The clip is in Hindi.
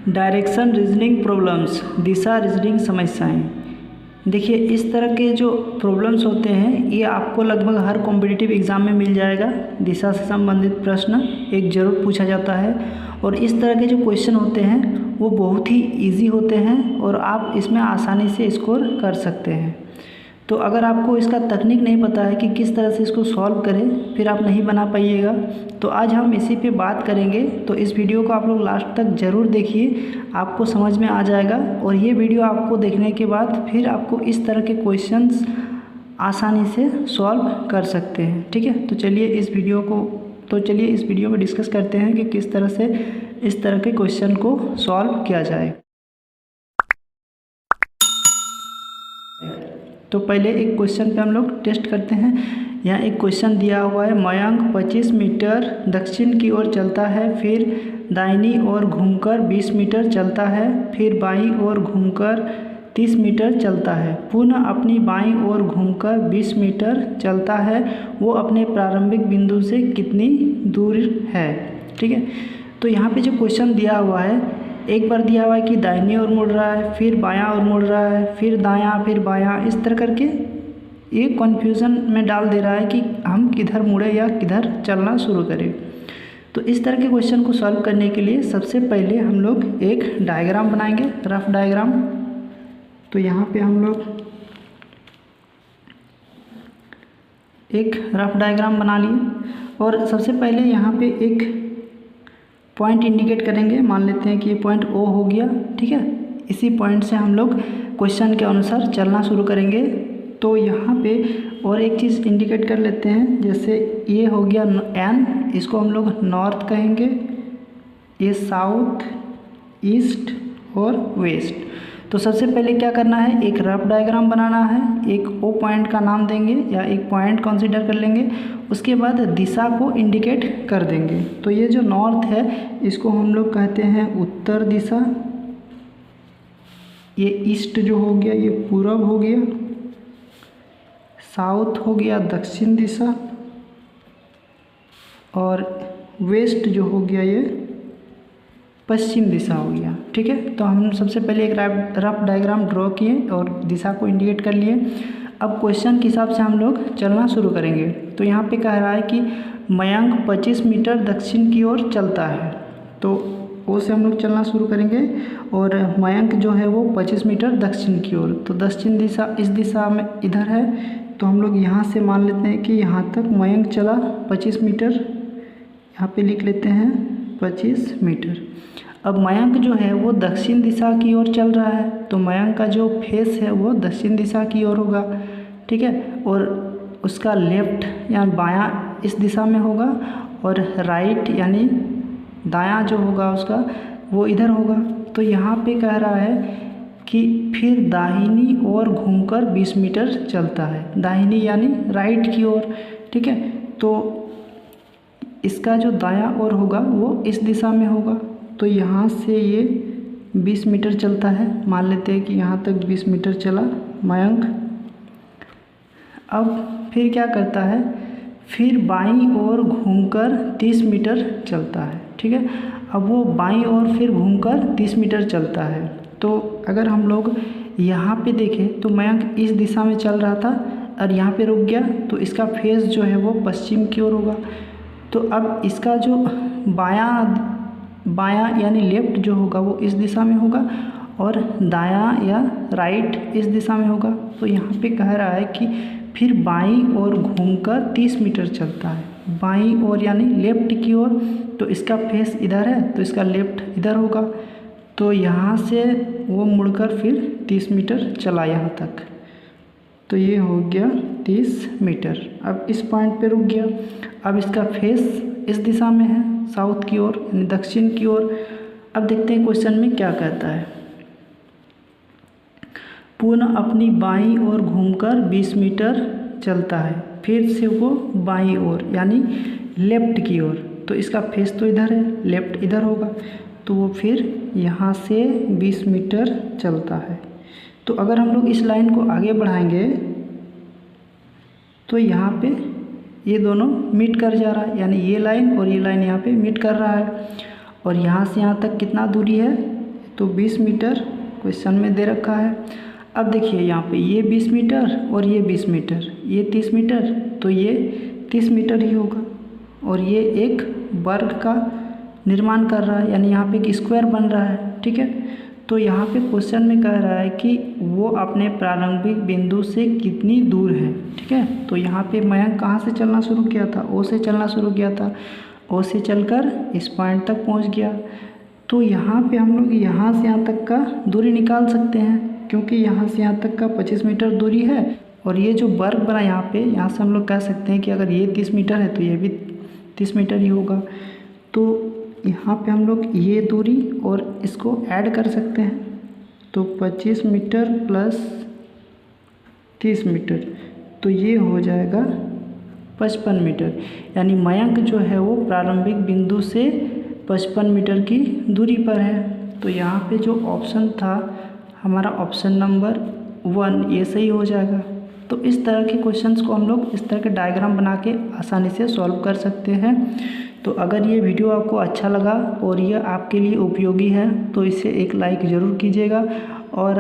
डायरेक्शन रीजनिंग प्रॉब्लम्स, दिशा रीजनिंग समस्याएं। देखिए इस तरह के जो प्रॉब्लम्स होते हैं ये आपको लगभग हर कॉम्पिटिटिव एग्ज़ाम में मिल जाएगा। दिशा से संबंधित प्रश्न एक ज़रूर पूछा जाता है और इस तरह के जो क्वेश्चन होते हैं वो बहुत ही इजी होते हैं और आप इसमें आसानी से स्कोर कर सकते हैं। तो अगर आपको इसका तकनीक नहीं पता है कि किस तरह से इसको सॉल्व करें, फिर आप नहीं बना पाइएगा। तो आज हम इसी पे बात करेंगे, तो इस वीडियो को आप लोग लास्ट तक ज़रूर देखिए, आपको समझ में आ जाएगा। और ये वीडियो आपको देखने के बाद फिर आपको इस तरह के क्वेश्चंस आसानी से सॉल्व कर सकते हैं। ठीक है, तो चलिए इस वीडियो में डिस्कस करते हैं कि किस तरह से इस तरह के क्वेश्चन को सॉल्व किया जाए। तो पहले एक क्वेश्चन पे हम लोग टेस्ट करते हैं। यहाँ एक क्वेश्चन दिया हुआ है, मयंक 25 मीटर दक्षिण की ओर चलता है, फिर दाहिनी ओर घूमकर 20 मीटर चलता है, फिर बाईं ओर घूमकर 30 मीटर चलता है, पुनः अपनी बाईं ओर घूमकर 20 मीटर चलता है। वो अपने प्रारंभिक बिंदु से कितनी दूर है। ठीक है, तो यहाँ पे जो क्वेश्चन दिया हुआ है, एक बार दिया हुआ है कि दाहिनी ओर मुड़ रहा है, फिर बायां ओर मुड़ रहा है, फिर दायां, फिर बायां, इस तरह करके ये कन्फ्यूज़न में डाल दे रहा है कि हम किधर मुड़े या किधर चलना शुरू करें। तो इस तरह के क्वेश्चन को सॉल्व करने के लिए सबसे पहले हम लोग एक डायग्राम बनाएंगे, रफ डायग्राम। तो यहाँ पे हम लोग एक रफ डायग्राम बना लिए और सबसे पहले यहाँ पे एक पॉइंट इंडिकेट करेंगे। मान लेते हैं कि ये पॉइंट ओ हो गया। ठीक है, इसी पॉइंट से हम लोग क्वेश्चन के अनुसार चलना शुरू करेंगे। तो यहाँ पे और एक चीज़ इंडिकेट कर लेते हैं, जैसे ये हो गया एन, इसको हम लोग नॉर्थ कहेंगे, ये साउथ, ईस्ट और वेस्ट। तो सबसे पहले क्या करना है, एक रफ डायग्राम बनाना है, एक ओ पॉइंट का नाम देंगे या एक पॉइंट कंसीडर कर लेंगे, उसके बाद दिशा को इंडिकेट कर देंगे। तो ये जो नॉर्थ है इसको हम लोग कहते हैं उत्तर दिशा, ये ईस्ट जो हो गया ये पूरब हो गया, साउथ हो गया दक्षिण दिशा, और वेस्ट जो हो गया ये पश्चिम दिशा हो गया। ठीक है, तो हम सबसे पहले एक रफ डायग्राम ड्रॉ किए और दिशा को इंडिकेट कर लिए। अब क्वेश्चन के हिसाब से हम लोग चलना शुरू करेंगे। तो यहाँ पे कह रहा है कि मयंक 25 मीटर दक्षिण की ओर चलता है, तो ओ से हम लोग चलना शुरू करेंगे और मयंक जो है वो 25 मीटर दक्षिण की ओर, तो दक्षिण दिशा इस दिशा में इधर है, तो हम लोग यहाँ से मान लेते हैं कि यहाँ तक मयंक चला 25 मीटर, यहाँ पे लिख लेते हैं 25 मीटर। अब मयंक जो है वो दक्षिण दिशा की ओर चल रहा है, तो मयंक का जो फेस है वो दक्षिण दिशा की ओर होगा। ठीक है, और उसका लेफ्ट या बायां इस दिशा में होगा और राइट यानी दायां जो होगा उसका वो इधर होगा। तो यहाँ पे कह रहा है कि फिर दाहिनी ओर घूमकर 20 मीटर चलता है, दाहिनी यानी राइट की ओर। ठीक है, तो इसका जो दायां ओर होगा वो इस दिशा में होगा, तो यहाँ से ये 20 मीटर चलता है। मान लेते हैं कि यहाँ तक 20 मीटर चला मयंक। अब फिर क्या करता है, फिर बाईं ओर घूमकर 30 मीटर चलता है। ठीक है, अब वो बाईं ओर फिर घूमकर 30 मीटर चलता है। तो अगर हम लोग यहाँ पे देखें तो मयंक इस दिशा में चल रहा था और यहाँ पे रुक गया, तो इसका फेस जो है वो पश्चिम की ओर होगा। तो अब इसका जो बायां यानी लेफ्ट जो होगा वो इस दिशा में होगा और दायां या राइट इस दिशा में होगा। तो यहाँ पे कह रहा है कि फिर बाईं ओर घूमकर 30 मीटर चलता है, बाईं ओर यानी लेफ्ट की ओर, तो इसका फेस इधर है तो इसका लेफ्ट इधर होगा। तो यहाँ से वो मुड़कर फिर 30 मीटर चला यहाँ तक, तो ये हो गया 30 मीटर। अब इस पॉइंट पे रुक गया। अब इसका फेस इस दिशा में है, साउथ की ओर यानी दक्षिण की ओर। अब देखते हैं क्वेश्चन में क्या कहता है, पुनः अपनी बाईं ओर घूमकर 20 मीटर चलता है, फिर से वो बाईं ओर यानी लेफ्ट की ओर, तो इसका फेस तो इधर है, लेफ्ट इधर होगा, तो वो फिर यहाँ से 20 मीटर चलता है। तो अगर हम लोग इस लाइन को आगे बढ़ाएंगे तो यहाँ पे ये दोनों मीट कर जा रहा है, यानी ये लाइन और ये लाइन यहाँ पे मीट कर रहा है। और यहाँ से यहाँ तक कितना दूरी है, तो 20 मीटर क्वेश्चन में दे रखा है। अब देखिए यहाँ पे ये 20 मीटर और ये 20 मीटर, ये 30 मीटर, तो ये 30 मीटर ही होगा। और ये एक वर्ग का निर्माण कर रहा है, यानी यहाँ पे एक स्क्वायर बन रहा है, ठीक है। तो यहाँ पे क्वेश्चन में कह रहा है कि वो अपने प्रारंभिक बिंदु से कितनी दूर है, ठीक है। तो यहाँ पे मयंक कहाँ से चलना शुरू किया था, ओ से चलना शुरू किया था, ओ से चलकर इस पॉइंट तक पहुँच गया। तो यहाँ पे हम लोग यहाँ से यहाँ तक का दूरी निकाल सकते हैं, क्योंकि यहाँ से यहाँ तक का 25 मीटर दूरी है। और ये जो वर्ग बना यहाँ पे, यहाँ से हम लोग कह सकते हैं कि अगर ये 30 मीटर है तो ये भी 30 मीटर ही होगा। तो यहाँ पे हम लोग ये दूरी और इसको ऐड कर सकते हैं, तो 25 मीटर प्लस 30 मीटर, तो ये हो जाएगा 55 मीटर। यानी मयंक जो है वो प्रारंभिक बिंदु से 55 मीटर की दूरी पर है। तो यहाँ पे जो ऑप्शन था हमारा ऑप्शन नंबर 1, ये सही हो जाएगा। तो इस तरह के क्वेश्चंस को हम लोग इस तरह के डायग्राम बना के आसानी से सॉल्व कर सकते हैं। तो अगर ये वीडियो आपको अच्छा लगा और ये आपके लिए उपयोगी है तो इसे एक लाइक ज़रूर कीजिएगा। और